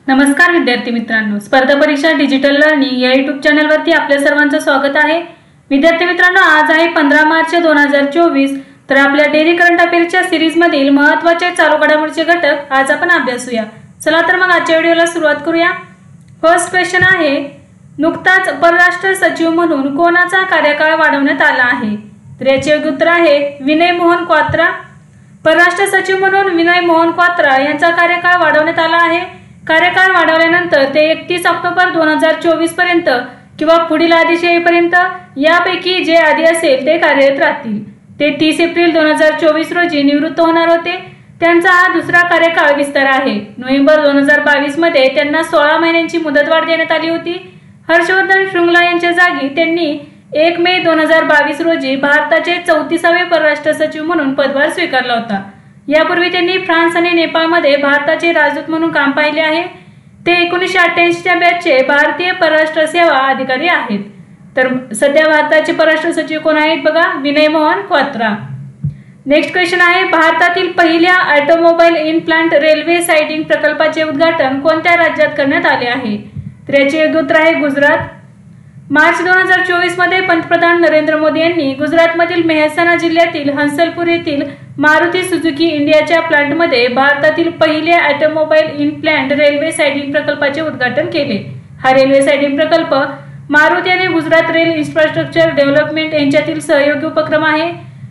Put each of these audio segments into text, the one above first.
नमस्कार विद्यार्थी मित्रांनो, स्पर्धा परीक्षा डिजिटल लर्निंग या यूट्यूब चॅनलवरती आपल्या सर्वांचं स्वागत आहे। विद्यार्थी मित्रांनो, आज आहे 15 मार्च 2024। तर आपल्या डेली करंट अफेअर्सच्या सीरीज मधील महत्त्वाचे चालू घडामोडीचे घटक आज आपण अभ्यासूया। चला तर मग आजच्या व्हिडिओला सुरुवात करूया। फर्स्ट क्वेश्चन आहे, नुकताच परराष्ट्र सचिव म्हणून कोणाचा कार्यकाळ वाढवण्यात आला आहे? तर याचे योग्य उत्तर आहे विनय मोहन क्वात्रा। परराष्ट्र सचिव म्हणून विनय मोहन क्वात्रा यांचा कार्यकाळ वाढवण्यात आला आहे। कार्यकाळ वाढवल्यानंतर ते 31 ऑक्टोबर 2024 पर्यंत किंवा पुढील आदेश येईपर्यंत यापैकी जे आधी असेल ते कार्यरत राहतील। ते 30 एप्रिल 2024 रोजी निवृत्त होणार होते। त्यांचा हा दुसरा कार्यकाळ विस्तार आहे। नोव्हेंबर 2022 मध्ये त्यांना 16 महिन्यांची मुदतवाढ देण्यात आली होती। हर्षवर्धन श्रुंगला यांच्या जागी त्यांनी 1 मे 2022 रोजी भारताचे 34वे परराष्ट्र सचिव म्हणून पदभार स्वीकारला होता। यापूर्वी त्यांनी फ्रान्स आणि नेपाळमध्ये भारताचे राजदूत म्हणून काम पाहिले आहे। ते 1988 च्या बॅचचे भारतीय परराष्ट्र सेवा अधिकारी आहेत। तर सध्या भारताचे परराष्ट्र सचिव कोण आहेत बघा, विनय मोहन क्वात्रा। नेक्स्ट क्वेश्चन आहे, भारतातील पहिल्या automobile in plant railway siding प्रकल्पाचे उद्घाटन कोणत्या राज्यात करण्यात आले आहे? तर याचे योग्य उत्तर आहे गुजरात। मार्च 2024 मध्ये पंतप्रधान नरेंद्र मोदी यांनी गुजरातमधील मेहसाणा जिल्ह्यातील हंसलपूर येथील मारुती सुझुकी इंडियाच्या प्लांटमध्ये भारतातील पहिल्या automobile in plant railway siding प्रकल्पाचे उद्घाटन केले। हा रेल्वे साइडिंग प्रकल्प मारुती आणि गुजरात रेल इन्फ्रास्ट्रक्चर डेव्हलपमेंट यांच्यातील सहयोगी उपक्रम आहे।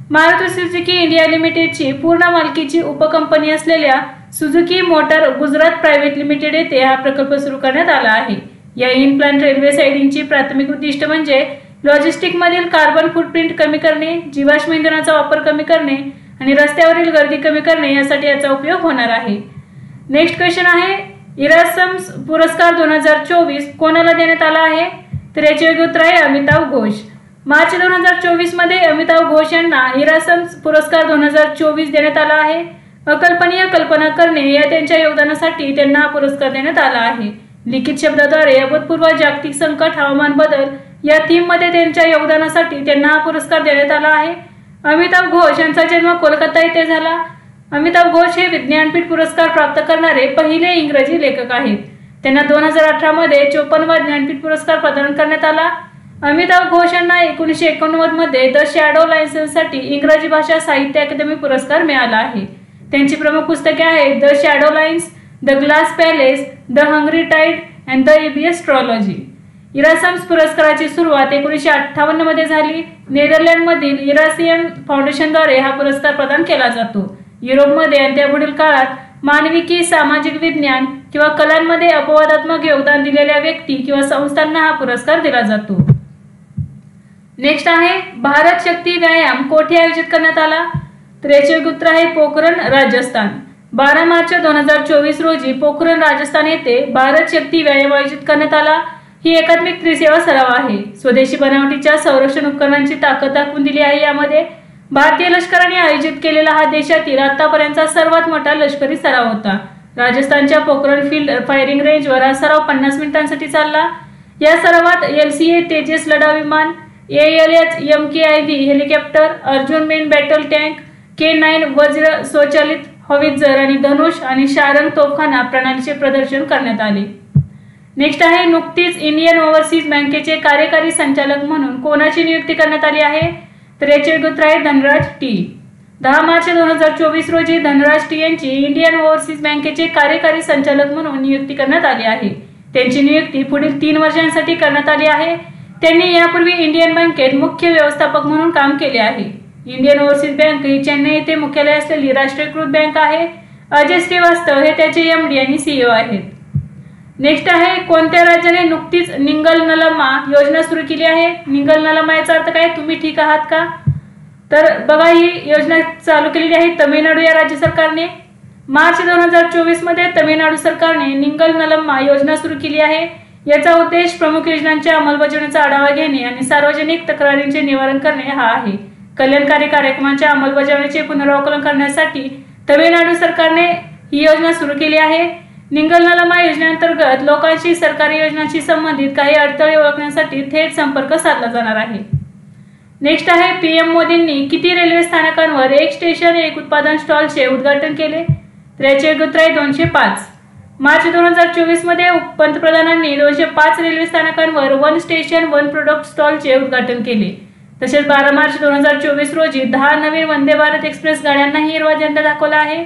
मारुती सुझुकी इंडिया लिमिटेडची पूर्ण मालकीची उपकंपनी असलेल्या Suzuki motor Gujarat private limited येथे हा प्रकल्प सुरू करण्यात आला आहे। या इन प्लांट रेल्वे साइडिंगची प्राथमिक उद्दिष्ट म्हणजे लॉजिस्टिक मधील कार्बन फुटप्रिंट कमी करणे, जीवाश्म इंधनाचा वापर कमी करणे आणि रस्त्यावरील गर्दी कमी करणे यासाठी याचा उपयोग होणार आहे। नेक्स्ट क्वेश्चन आहे, इरासम्स पुरस्कार 2024 कोणाला देण्यात आला आहे? तर याचे योग्य उत्तर आहे अमिताभ घोष। मार्च 2024 मध्ये अमिताभ घोष यांना इरासम्स पुरस्कार 2024 देण्यात आला आहे। अकल्पनीय कल्पना करणे या त्यांच्या योगदानासाठी त्यांना हा पुरस्कार देण्यात आला आहे। लिखित शब्दाद्वारे अभूतपूर्व जागतिक संकट, हवामान बदल या थीम मध्ये त्यांच्या योगदानासाठी त्यांना हा पुरस्कार देण्यात आला आहे। अमिताभ घोष यांचा जन्म कोलकाता येथे झाला। अमिताभ घोष हे विज्ञानपीठ पुरस्कार प्राप्त करणारे पहिले इंग्रजी लेखक आहेत। त्यांना 2018 मध्ये 54वा ज्ञानपीठ पुरस्कार प्रदान करण्यात आला। अमिताभ घोष यांना 1989 मध्ये द शॅडो लायन्ससाठी इंग्रजी भाषा साहित्य अकादमी पुरस्कार मिळाला आहे। त्यांची प्रमुख पुस्तके आहेत the shadow lines, the glass palace, the hungry tide and the EBS trilogy. Erasmus पुरस्काराची सुरुवात 1958 मध्ये झाली। नेदरलँडमधील इरासियन फाउंडेशनद्वारे हा पुरस्कार प्रदान केला जातो। युरोपमध्ये आणि त्यापुढील काळात मानविकी, सामाजिक विज्ञान किंवा कलांमध्ये अपवादात्मक योगदान दिलेल्या व्यक्ती किंवा संस्थांना हा पुरस्कार दिला जातो। नेक्स्ट आहे, भारत शक्ती व्यायाम कोठे आयोजित करण्यात आला? तर याचे योग्य उत्तर आहे पोखरण, राजस्थान। 12 मार्च 2024 रोजी पोखरण, राजस्थान येथे भारत शक्ती व्यायाम आयोजित करण्यात आला। ही एकात्मिक त्रिसेवा सराव आहे। स्वदेशी बनावटीच्या संरक्षण उपकरणांची ताकद दाखवून दिली आहे। यामध्ये भारतीय लष्कराने आयोजित केलेला हा देशातील आतापर्यंतचा सर्वात मोठा लष्करी सराव होता। राजस्थानच्या पोखरण फील्ड फायरिंग रेंजवर हा सराव 50 मिनिटांसाठी चालला। या सरावात LCA तेजस लढाऊ विमान, ALH MKIV helicopter, Arjun main battle tank, K9 वज्र स्वचालित हॉवित्झर आणि धनुष आणि शारंग तोफखाना प्रणालीचे प्रदर्शन करण्यात आले। नेक्स्ट आहे, नुकतीच इंडियन ओव्हरसीज बँकेचे कार्यकारी संचालक म्हणून कोणाची नियुक्ती करण्यात आली आहे? तर याचे योग्य उत्तर आहे धनराज टी। 10 मार्च 2024 रोजी धनराज टी यांची इंडियन ओव्हरसीज बँकेचे कार्यकारी संचालक म्हणून नियुक्ती करण्यात आली आहे। त्यांची नियुक्ती पुढील 3 वर्षांसाठी करण्यात आली आहे। त्यांनी यापूर्वी इंडियन बँकेत मुख्य व्यवस्थापक म्हणून काम केले आहे। इंडियन ओव्हरसीज बँक ही चेन्नई येथे मुख्यालय असलेली राष्ट्रीयकृत बँक आहे। अजय श्रीवास्तव हे त्याचे MD आणि CEO आहेत। नेक्स्ट आहे, कोणत्या राज्याने नुकतीच निंगल नलम्मा योजना सुरू केली आहे? निंगल नलम्मा याचा अर्थ काय, तुम्ही ठीक आहात का? तर बघा, ही योजना चालू केलेली आहे तमिळनाडू या राज्य सरकारने। मार्च 2024 मध्ये तमिळनाडू सरकारने निंगल नलम्मा योजना सुरू केली आहे। याचा उद्देश प्रमुख योजनांच्या अंमलबजावणीचा आढावा घेणे आणि सार्वजनिक तक्रारींचे निवारण करणे हा आहे। कल्याणकारी कार्यक्रमांच्या अंमलबजावणीचे पुनरावलोकन करण्यासाठी तमिळनाडू सरकारने ही योजना सुरू केली आहे। निंगल नलम्मा योजनेअंतर्गत लोकांशी सरकारी योजनांशी संबंधित काही अडथळे ओळखण्यासाठी थेट संपर्क साधला जाणार आहे। नेक्स्ट आहे, PM मोदींनी किती रेल्वे स्थानकांवर एक स्टेशन एक उत्पादन स्टॉलचे उद्घाटन केले? तर याचे उत्तर आहे 205। मार्च 2024 मध्ये पंतप्रधानांनी 205 रेल्वे स्थानकांवर वन स्टेशन वन प्रोडक्ट स्टॉलचे उद्घाटन केले। तसेच 12 मार्च 2024 रोजी 10 नवीन वंदे भारत एक्सप्रेस गाड्यांनाही हिरवा झेंडा दाखवला आहे।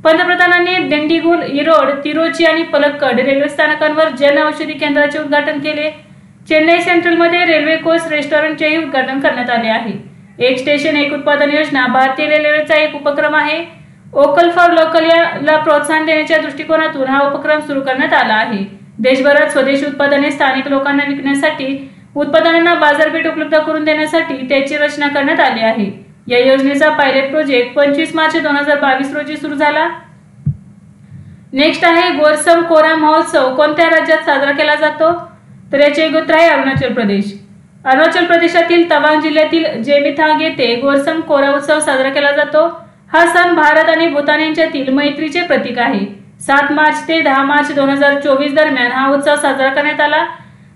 पंतप्रधानांनी दिंडीगुल, इरोड, तिरुची आणि पलक्कड रेल्वे स्थानकांवर जन औषधी केंद्राचे उद्घाटन केले। चेन्नई सेंट्रलमध्ये रेल्वे कोच रेस्टॉरंटचेही उद्घाटन करण्यात आले आहे। एक स्टेशन एक उत्पादन योजना भारतीय रेल्वेचा एक उपक्रम आहे। वोकल फॉर लोकल याला प्रोत्साहन देण्याच्या दृष्टिकोनातून हा उपक्रम सुरू करण्यात आला आहे। देशभरात स्वदेशी उत्पादने स्थानिक लोकांना विकण्यासाठी, उत्पादनांना बाजारपेठ उपलब्ध करून देण्यासाठी त्याची रचना करण्यात आली आहे। या योजनेचा पायलट प्रोजेक्ट 25 मार्च 2022 रोजी सुरू झाला। नेक्स्ट आहे गोरसम कोरा महोत्सव कोणत्या राज्यात साजरा केला जातो? तर याचे उत्तर आहे अरुणाचल प्रदेश। अरुणाचल प्रदेशातील तवांग जिल्ह्यातील जेमिथांग येथे गोरसम कोरा उत्सव साजरा केला जातो। हा सण भारत आणि भूतान यांच्यातील मैत्रीचे प्रतीक आहे। 7 मार्च ते 10 मार्च 2024 दरम्यान हा उत्सव साजरा करण्यात आला।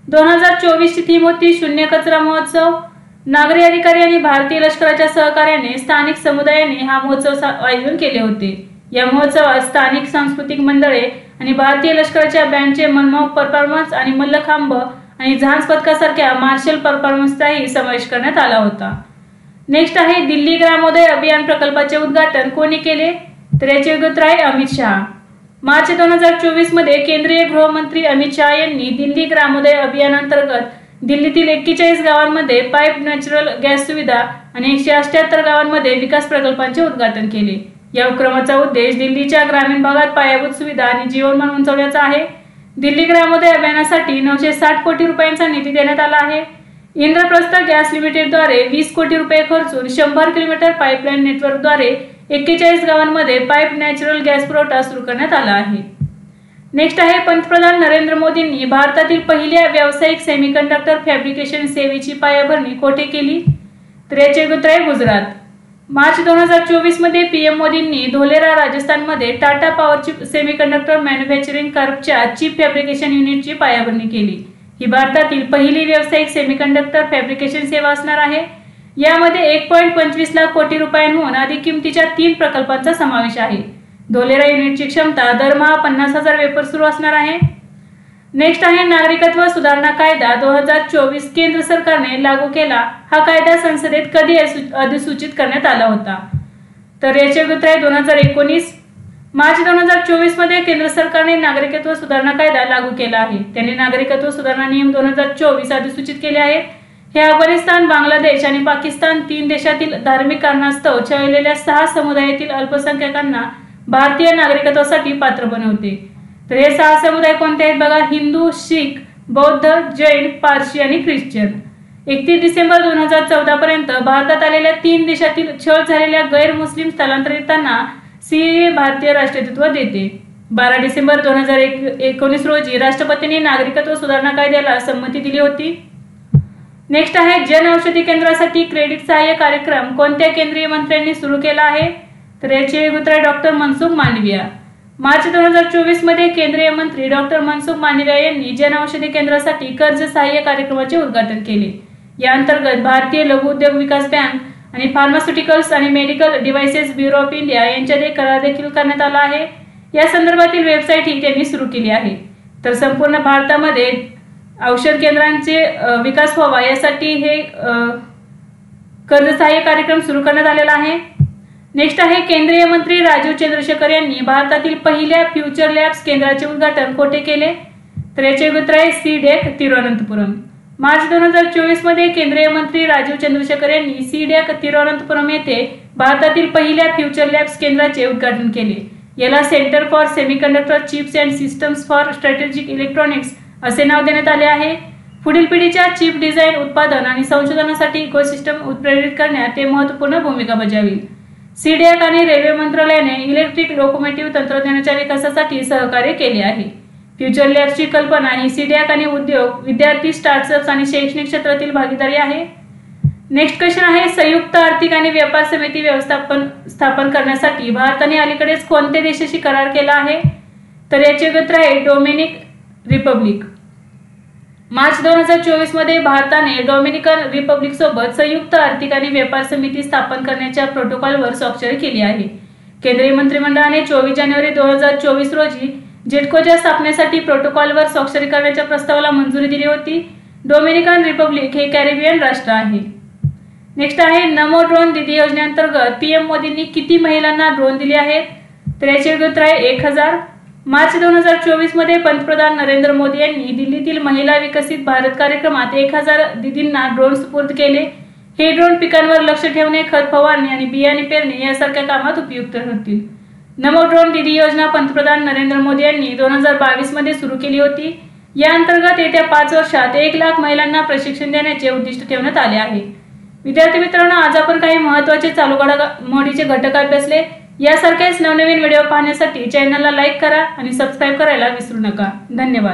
2024 ची थीम होती शून्य कचरा महोत्सव। नागरी अधिकारी आणि भारतीय लष्कराच्या सहकार्याने स्थानिक समुदायाने हा महोत्सव आयोजन केले होते। या महोत्सवात स्थानिक सांस्कृतिक मंडळे आणि भारतीय लष्कराच्या बँडचे मनमोहक परफॉर्मन्स आणि मल्लखांब आणि झांज पथकासारख्या मार्शल परफॉर्मन्सचाही समावेश करण्यात आला होता। नेक्स्ट आहे दिल्ली ग्रामोदय अभियान प्रकल्पाचे उद्घाटन कोणी केले? तर याचे उत्तर आहे अमित शहा। मार्च 2024 मध्ये केंद्रीय गृहमंत्री अमित शहा यांनी दिल्ली ग्रामोदय अभियानांतर्गत दिल्लीतील 41 गावांमध्ये पाईप नॅचरल गॅस सुविधा आणि 178 गावांमध्ये विकास प्रकल्पांचे उद्घाटन केले। या उपक्रमाचा उद्देश दिल्लीच्या ग्रामीण भागात पायाभूत सुविधा आणि जीवनमान उंचावण्याचा आहे। दिल्ली ग्रामोदय अभियानासाठी 960 कोटी रुपयांचा निधी देण्यात आला आहे। इंद्रप्रस्थ गॅस लिमिटेडद्वारे 20 कोटी रुपये खर्चून 100 किलोमीटर पाईपलाईन नेटवर्कद्वारे 41 गावांमध्ये पाईप नॅचरल गॅस पुरवठा सुरू करण्यात आला आहे। नेक्स्ट आहे पंतप्रधान नरेंद्र मोदींनी भारतातील पहिल्या व्यावसायिक सेमीकंडक्टर फॅब्रिकेशन सेवेची पायाभरणी कोठे केली? तर याचे उत्तर आहे गुजरात। मार्च 2024 मध्ये पीएम मोदींनी धोलेरा राजस्थानमध्ये टाटा पॉवर सेमीकंडक्टर मॅन्युफॅक्चरिंग कॉर्पच्या चिप फॅब्रिकेशन युनिटची पायाभरणी केली। ही भारतातील पहिली व्यावसायिक सेमीकंडक्टर फॅब्रिकेशन सेवा असणार आहे। यामध्ये 1.25 लाख कोटी रुपयांहून अधिक किमतीच्या 3 प्रकल्पांचा समावेश आहे। धोलेरा युनिटची क्षमता दरमहा 50,000 वेपर सुरू असणार आहे। नेक्स्ट आहे नागरिकत्व सुधारणा कायदा 2024 केंद्र सरकारने लागू केला। हा कायदा संसदेत कधी अधिसूचित करण्यात आला होता? तर याचे उत्तर आहे 2019। मार्च 2024 मध्ये केंद्र सरकारने नागरिकत्व सुधारणा कायदा लागू केला आहे। त्यांनी नागरिकत्व सुधारणा नियम 2024 अधिसूचित केले आहेत। हे अफगाणिस्तान, बांगलादेश आणि पाकिस्तान 3 देशातील धार्मिक कारणास्तव छळलेल्या 6 समुदायातील अल्पसंख्याकांना भारतीय नागरिकत्वासाठी पात्र बनवते। तर हे 6 समुदाय कोणते आहेत बघा? हिंदू, शीख, बौद्ध, जैन, पारशी आणि ख्रिश्चन। 31 डिसेंबर 2014 पर्यंत भारतात आलेल्या 3 देशातील छळ झालेल्या गैर मुस्लिम स्थलांतरितांना सीएए भारतीय राष्ट्रीयत्व देते। 12 डिसेंबर 2019 रोजी राष्ट्रपतींनी नागरिकत्व सुधारणा कायद्याला संमती दिली होती। नेक्स्ट आहे जन औषधी केंद्रासाठी क्रेडिट सहाय्य कार्यक्रम कोणत्या केंद्रीय मंत्र्यांनी सुरू केला आहे? तर याचे उत्तर आहे डॉक्टर मनसुख मांडविया। मार्च 2024 मध्ये केंद्रीय मंत्री डॉक्टर मनसुख मांडविया यांनी जन औषधी केंद्रासाठी कर्ज सहाय्य कार्यक्रमाचे उद्घाटन केले। या अंतर्गत भारतीय लघु उद्योग विकास बँक आणि फार्मास्युटिकल्स आणि medical devices bureau of India यांच्यात एक करार देखील करण्यात आला आहे। या संदर्भातील वेबसाईट ही त्यांनी सुरू केली आहे। तर संपूर्ण भारतामध्ये औषध केंद्रांचे विकास व्हावा यासाठी हे कर्ज सहाय्य कार्यक्रम सुरू करण्यात आलेला आहे। नेक्स्ट आहे केंद्रीय मंत्री राजीव चंद्रशेखर यांनी भारतातील पहिल्या फ्युचर लॅब्स केंद्राचे उद्घाटन कोठे केले? तर याचे उत्तर आहे सीडॅक तिरुवनंतपुरम। मार्च 2024 मध्ये केंद्रीय मंत्री राजीव चंद्रशेखर यांनी सीडॅक तिरुवनंतपुरम येथे भारतातील पहिल्या फ्युचर लॅब्स केंद्राचे उद्घाटन केले। याला centre for semiconductor chips and systems for strategic electronics असे नाव देण्यात आले आहे। पुढील पिढीच्या चिप डिझाईन, उत्पादन आणि संशोधनासाठी इकोसिस्टम उत्प्रेरित करण्यात ते महत्त्वपूर्ण भूमिका बजावेल। सीडॅक आणि रेल्वे मंत्रालयाने इलेक्ट्रिक लोकोमोटिव्ह तंत्रज्ञानाच्या विकासासाठी सहकार्य केले आहे। फ्युचर लॅब्सची कल्पना ही सीडॅक आणि उद्योग, विद्यार्थी, स्टार्टअप्स आणि शैक्षणिक क्षेत्रातील भागीदारी आहे। नेक्स्ट क्वेश्चन आहे संयुक्त आर्थिक आणि व्यापार समिती स्थापन करण्यासाठी भारताने अलीकडेच कोणत्या देशाशी करार केला आहे? तर याचे उत्तर आहे डोमिनिक रिपब्लिक। मार्च 2024 मध्ये भारताने डोमिनिकन रिपब्लिक सोबत संयुक्त आर्थिक आणि व्यापार समिती स्थापन करण्याच्या प्रोटोकॉलवर स्वाक्षरी केली आहे। केंद्रीय मंत्रिमंडळाने 24 जानेवारी 2024 रोजी जेटकोच्या स्थापनेसाठी प्रोटोकॉलवर स्वाक्षरी करण्याच्या प्रस्तावाला मंजुरी दिली होती. डोमिनिकन रिपब्लिक हे कॅरिबियन राष्ट्र आहे. नेक्स्ट आहे नमो ड्रोन दीदी योजनेअंतर्गत पीएम मोदींनी किती महिलांना ड्रोन दिले आहेत? तर याचे उत्तर आहे 1000. मार्च 2024 मध्ये पंतप्रधान नरेंद्र मोदी यांनी दिल्लीतील महिला विकसित भारत कार्यक्रमात 1000 दीदींना ड्रोन सुपूर्द केले. हे ड्रोन पिकांवर लक्ष ठेवणे, खत फवारणी आणि बियाणे पेरणे यासारख्या कामात उपयुक्त ठरतील. नमो ड्रोन दीदी योजना पंतप्रधान नरेंद्र मोदी यांनी 2022 मध्ये सुरू केली होती. या अंतर्गत येत्या 5 वर्षात 1 लाख महिलांना प्रशिक्षण देण्याचे उद्दिष्ट ठेवण्यात आले आहे. विद्यार्थी मित्रांनो, आज आपण काही महत्त्वाचे चालू घडामोडीचे घटक अभ्यासले. यासारखेच नवनवीन व्हिडिओ पाहण्यासाठी चॅनलला लाईक करा आणि सबस्क्राईब करायला विसरू नका. धन्यवाद.